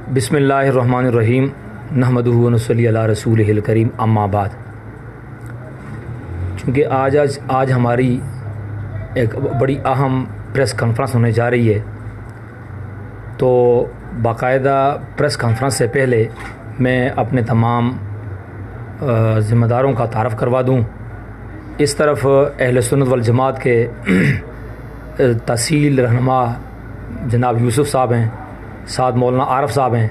बिस्मिल्लाहिर्रहमानिर्रहीम नहमदुहु व नसल्ली अला रसूलिहिल करीम अम्मा बाद। चूँकि आज हमारी एक बड़ी अहम प्रेस कॉन्फ्रेंस होने जा रही है, तो बाकायदा प्रेस कॉन्फ्रेंस से पहले मैं अपने तमाम ज़िम्मेदारों का तारफ़ करवा दूँ। इस तरफ अहले सुन्नत वल जमात के तहसील रहनुमा जनाब यूसुफ़ साहब हैं, साथ मौलाना आरफ साहब हैं।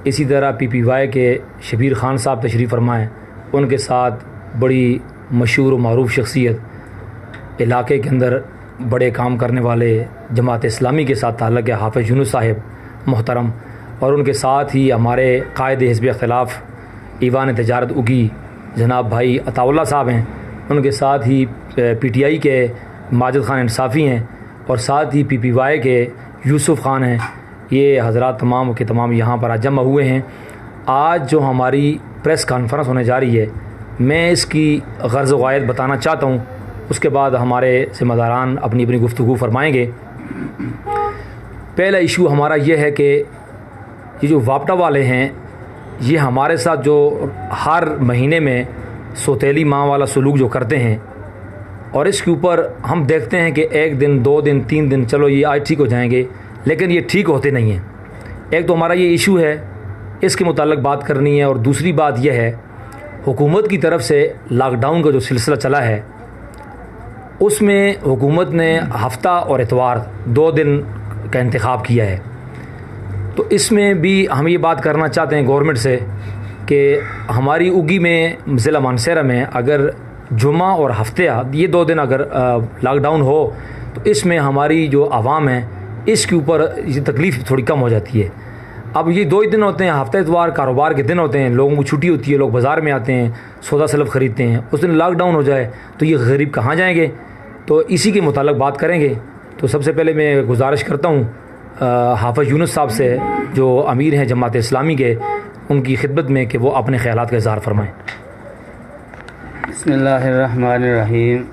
इसी तरह PPY के शबीर ख़ान साहब तशरीफ़ फरमाएँ। उनके साथ बड़ी मशहूर व मारूफ़ शख्सियत इलाके के अंदर बड़े काम करने वाले जमात इस्लामी के साथ ताल्लुक़ है हाफ़िज़ यूनुस साहिब मोहतरम, और उनके साथ ही हमारे कायद हिज़्ब इख्तिलाफ़ ईवान तिजारत उगी जनाब भाई अताउल्लाह साहब हैं। उनके साथ ही PTI के माजिद ख़ान इंसाफ़ी हैं, और साथ ही PPY के यूसुफ़ ख़ान हैं। ये हज़रात तमाम के तमाम यहाँ पर आज जमा हुए हैं। आज जो हमारी प्रेस कॉन्फ्रेंस होने जा रही है, मैं इसकी गर्ज़ वायद बताना चाहता हूँ, उसके बाद हमारे ज़िम्मेदारान अपनी अपनी गुफ्तगू फरमाएँगे। पहला इशू हमारा ये है कि ये जो वापटा वाले हैं, ये हमारे साथ जो हर महीने में सौतेली माह वाला सलूक जो करते हैं, और इसके ऊपर हम देखते हैं कि 1 दिन 2 दिन 3 दिन चलो ये आज ठीक हो जाएंगे, लेकिन ये ठीक होते नहीं हैं। एक तो हमारा ये इशू है, इसके मुताल्लिक बात करनी है। और दूसरी बात यह है, हुकूमत की तरफ से लॉकडाउन का जो सिलसिला चला है, उसमें हुकूमत ने हफ्ता और इतवार 2 दिन का इंतखाब किया है। तो इसमें भी हम ये बात करना चाहते हैं गवर्नमेंट से कि हमारी उगी में ज़िला मानसरा में अगर जुमा और हफ्ते ये 2 दिन अगर लॉकडाउन हो, तो इसमें हमारी जो आवाम है इसके ऊपर ये तकलीफ़ थोड़ी कम हो जाती है। अब ये 2 ही दिन होते हैं, हफ्ते इतवार कारोबार के दिन होते हैं, लोगों को छुट्टी होती है, लोग बाज़ार में आते हैं, सौदा सलब ख़रीदते हैं। उस दिन लॉकडाउन हो जाए तो ये गरीब कहाँ जाएंगे? तो इसी के मुताल्लिक बात करेंगे। तो सबसे पहले मैं गुजारिश करता हूँ हाफ़िज़ यूनुस साहब से, जो अमीर हैं जमात इस्लामी के, उनकी खिदमत में कि वो अपने ख़यालात का इज़हार फरमाएँ। बिस्मिल्लाहिर्रहमानिर्रहीम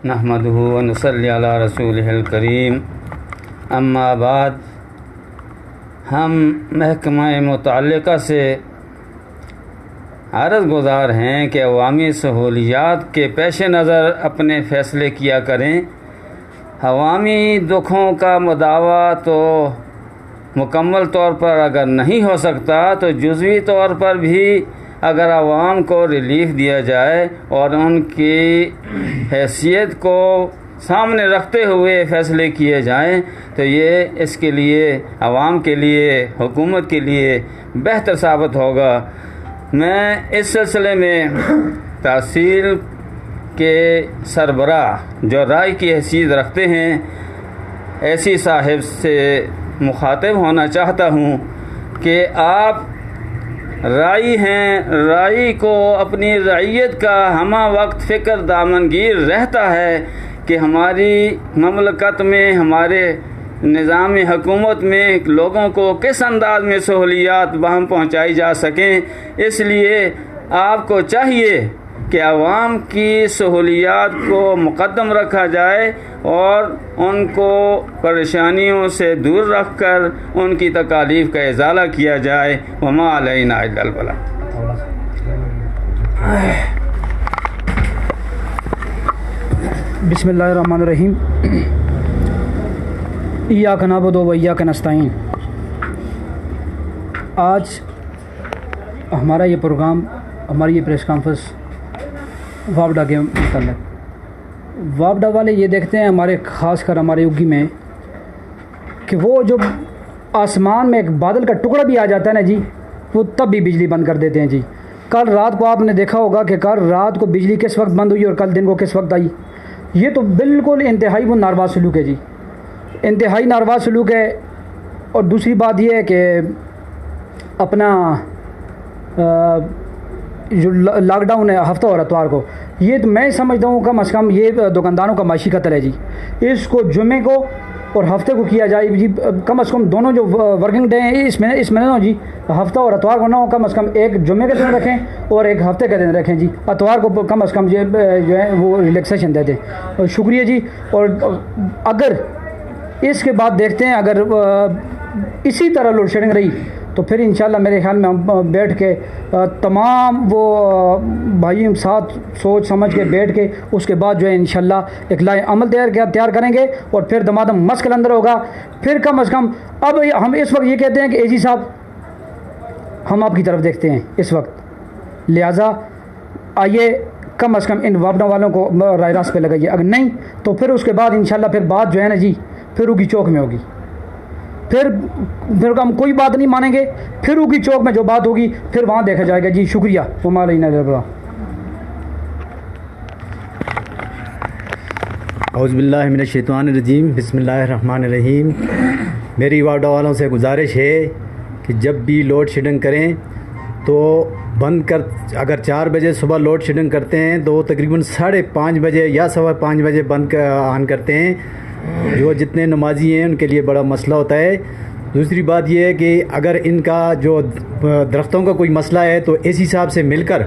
नहमदुहु व नसल्ली अला रसूलिहिल करीम अम्मा बाद। हम महकमा मुतअल्लिक़ा से अर्ज़ गुज़ार हैं कि अवामी सहूलियात के पेश नज़र अपने फ़ैसले किया करें। अवामी दुखों का मुदावा तो मुकम्मल तौर पर अगर नहीं हो सकता, तो जुज़वी तौर पर भी अगर आवाम को रिलीफ़ दिया जाए और उनकी हैसियत को सामने रखते हुए फ़ैसले किए जाएं, तो ये इसके लिए आवाम के लिए, हुकूमत के लिए बेहतर साबित होगा। मैं इस सिलसिले में तहसील के सरबराह जो राय की हैसियत रखते हैं, ऐसी साहिब से मुखातिब होना चाहता हूँ कि आप राई हैं, राई को अपनी रइयत का हमा वक्त फ़िक्र दामनगीर रहता है कि हमारी ममलकत में, हमारे निज़ाम हुकूमत में लोगों को किस अंदाज में सहूलियात वहाँ पहुँचाई जा सकें। इसलिए आपको चाहिए कि आवाम की सहूलियात को मुक़द्दम रखा जाए और उनको परेशानियों से दूर रख कर उनकी तकालीफ़ का इज़ाला किया जाए। वमा अलैना इल्लल बलाग। बिस्मिल्लाहिर्रहमानिर्रहीम इय्याका नअबुदु व इय्याका नस्तईन। आज हमारा ये प्रोग्राम, हमारी ये प्रेस कॉन्फ्रेंस वापडा के मतलब वापडा वाले ये देखते हैं हमारे, ख़ास कर हमारे युगी में, कि वो जो आसमान में एक बादल का टुकड़ा भी आ जाता है ना जी, वो तब भी बिजली बंद कर देते हैं जी। कल रात को आपने देखा होगा कि कल रात को बिजली किस वक्त बंद हुई और कल दिन को किस वक्त आई। ये तो बिल्कुल इंतहाई वो नारवा सलूक है जी, इंतहाई नारवा सलूक है। और दूसरी बात ये है कि अपना जो लॉकडाउन है हफ्ता और इतवार को, ये तो मैं समझता हूँ कम से कम ये दुकानदारों का माशी कत्ल है जी। इसको जुमे को और हफ्ते को किया जाए जी, कम से कम दोनों जो वर्किंग डे हैं इसमें ना जी, हफ्ता और इतवार को ना हो, कम से कम एक जुमे के दिन रखें और एक हफ्ते के दिन रखें जी। इतवार को कम से कम जो है वो रिलैक्सेशन दे दें। शुक्रिया जी। और अगर इसके बाद देखते हैं, अगर इसी तरह लोड शेडिंग रही तो फिर इंशाल्लाह मेरे ख्याल में हम बैठ के तमाम वो भाई साथ सोच समझ के बैठ के उसके बाद जो है इंशाल्लाह एक लाए अमल तैयार करेंगे और फिर दमादम मस्क अंदर होगा। फिर कम अज़ कम अब हम इस वक्त ये कहते हैं कि एजी साहब हम आपकी तरफ देखते हैं इस वक्त, लिहाजा आइए कम अज़ कम इन वापडा वालों को राय रास्त पे लगाइए, अगर नहीं तो फिर उसके बाद इंशाल्लाह फिर बात जो है ना जी फिर उगी चौक में होगी। फिर हम कोई बात नहीं मानेंगे, फिर उगी चौक में जो बात होगी फिर वहाँ देखा जाएगा जी। शुक्रिया। औज़ुबिल्लाहिमिनश्शैतानिर्रजीम बिस्मिल्लाहिर्रहमानिर्रहीम। मेरी वापडा वालों से गुजारिश है कि जब भी लोड शेडिंग करें तो बंद कर, अगर 4 बजे सुबह लोड शेडिंग करते हैं तो तकरीबन 5:30 बजे या 5:15 बजे बंद ऑन करते हैं। जो जितने नमाजी हैं उनके लिए बड़ा मसला होता है। दूसरी बात यह है कि अगर इनका जो दरख्तों का कोई मसला है तो एसी साहब से मिलकर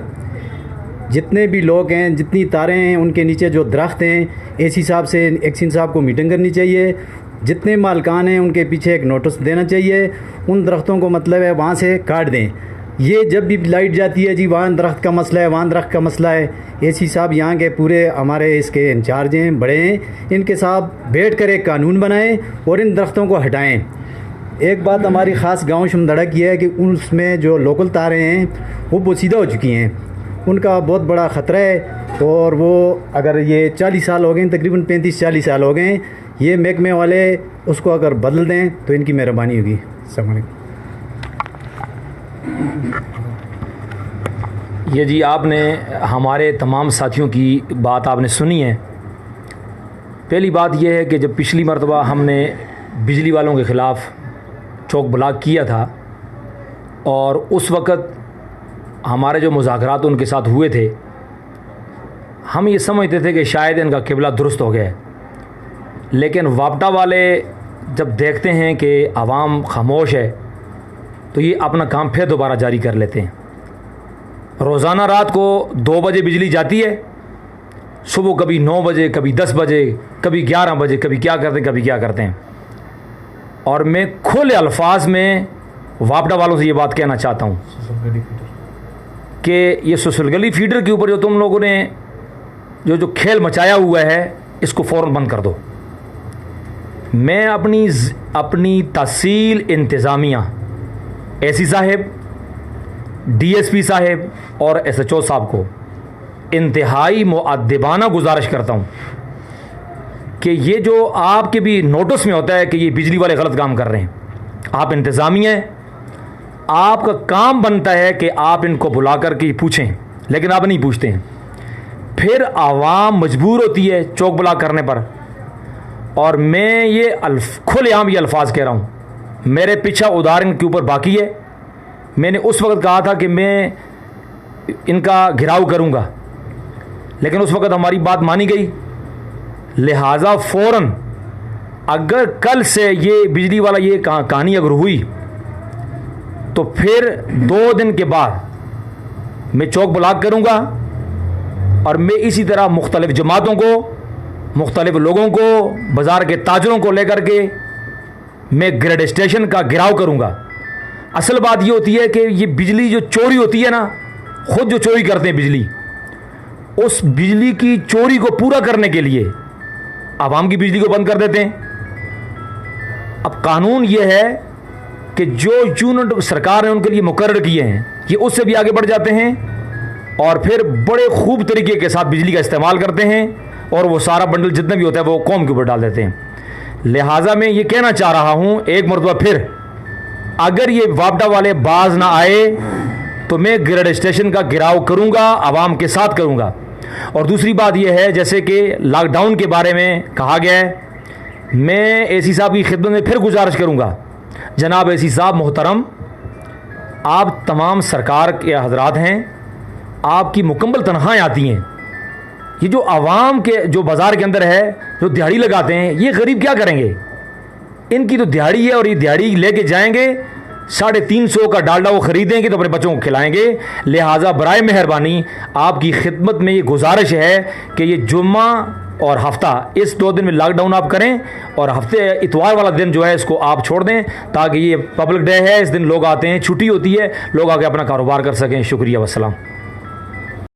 जितने भी लोग हैं, जितनी तारें हैं, उनके नीचे जो दरख्त हैं, एसी साहब से एक्सिन साहब को मीटिंग करनी चाहिए। जितने मालकान हैं उनके पीछे एक नोटिस देना चाहिए, उन दरख्तों को मतलब है वहाँ से काट दें। ये जब भी लाइट जाती है जी वहाँ दरख्त का मसला है, वहाँ दरख्त का मसला है, एसी साहब यहाँ के पूरे हमारे इसके इंचार्ज हैं, बड़े हैं, इनके साथ बैठ कर एक कानून बनाएं और इन दरख्तों को हटाएं। एक बात हमारी ख़ास गांव शुमदड़ा की है कि उसमें जो लोकल तारें हैं वो बोसीदा हो चुकी हैं, उनका बहुत बड़ा ख़तरा है। और वो अगर ये 40 साल हो गए, तकरीबन 35-40 साल हो गए, ये महकमे वाले उसको अगर बदल दें तो इनकी मेहरबानी होगी। अस्सलाम वालेकुम। ये जी आपने हमारे तमाम साथियों की बात आपने सुनी है। पहली बात यह है कि जब पिछली मरतबा हमने बिजली वालों के ख़िलाफ़ चौक ब्लॉक किया था और उस वक़्त हमारे जो मुज़ाकरात उनके साथ हुए थे, हम ये समझते थे कि शायद इनका किबला दुरुस्त हो गया है। लेकिन वापडा वाले जब देखते हैं कि आवाम खामोश है तो ये अपना काम फिर दोबारा जारी कर लेते हैं। रोज़ाना रात को 2 बजे बिजली जाती है, सुबह कभी 9 बजे, कभी 10 बजे, कभी 11 बजे, कभी क्या करते हैं। और मैं खुले अल्फाज में वापडा वालों से ये बात कहना चाहता हूँ कि ये सुसलगली फीडर के ऊपर जो तुम लोगों ने जो खेल मचाया हुआ है इसको फ़ौरन बंद कर दो। मैं अपनी तहसील इंतज़ामिया एसी साहब, डीएसपी साहब और एसएचओ साहब को इंतहाई मुअद्दिबाना गुजारिश करता हूँ कि ये जो आपके भी नोटिस में होता है कि ये बिजली वाले गलत काम कर रहे हैं, आप इंतज़ामिया हैं, आपका काम बनता है कि आप इनको बुला कर के पूछें, लेकिन आप नहीं पूछते हैं। फिर आवाम मजबूर होती है चौक ब्लॉक करने पर। और मैं ये खुलेआम ये अल्फाज कह रहा हूँ, मेरे पीछा उदाहरण के ऊपर बाकी है। मैंने उस वक्त कहा था कि मैं इनका घिराव करूँगा, लेकिन उस वक्त हमारी बात मानी गई। लिहाजा फ़ौरन अगर कल से ये बिजली वाला ये कहानी अगर हुई तो फिर 2 दिन के बाद मैं चौक ब्लॉक करूँगा और मैं इसी तरह मुख्तलिफ जमातों को, मुख्तलिफ लोगों को, बाज़ार के ताजरों को लेकर के मैं ग्रेड स्टेशन का घिराव करूँगा। असल बात ये होती है कि ये बिजली जो चोरी होती है ना, ख़ुद जो चोरी करते हैं बिजली, उस बिजली की चोरी को पूरा करने के लिए आवाम की बिजली को बंद कर देते हैं। अब कानून ये है कि जो यूनिट सरकार ने उनके लिए मुकर्रर किए हैं ये उससे भी आगे बढ़ जाते हैं और फिर बड़े खूब तरीके के साथ बिजली का इस्तेमाल करते हैं और वो सारा बंडल जितना भी होता है वो कौम के ऊपर डाल देते हैं। लिहाजा मैं ये कहना चाह रहा हूँ एक मरतबा फिर, अगर ये वापडा वाले बाज ना आए तो मैं ग्रेड स्टेशन का घिराव करूँगा, आवाम के साथ करूँगा। और दूसरी बात यह है, जैसे कि लॉकडाउन के बारे में कहा गया है, मैं एसी साहब की खिदमत में फिर गुजारिश करूँगा, जनाब एसी साहब मोहतरम, आप तमाम सरकार के हजरात हैं, आपकी मुकम्मल तनख्वाहें आती हैं। ये जो आवाम के जो बाज़ार के अंदर है जो दिहाड़ी लगाते हैं, ये गरीब क्या करेंगे? इनकी तो दिहाड़ी है और ये दिहाड़ी लेके जाएंगे, 350 का डालडा वो ख़रीदेंगे तो अपने बच्चों को खिलाएंगे। लिहाजा बराए मेहरबानी आपकी खिदमत में ये गुजारिश है कि ये जुम्मा और हफ्ता, इस 2 दिन में लॉकडाउन आप करें और हफ्ते इतवार वाला दिन जो है इसको आप छोड़ दें, ताकि ये पब्लिक डे है, इस दिन लोग आते हैं, छुट्टी होती है, लोग आके अपना कारोबार कर सकें। शुक्रिया, वस्सलाम।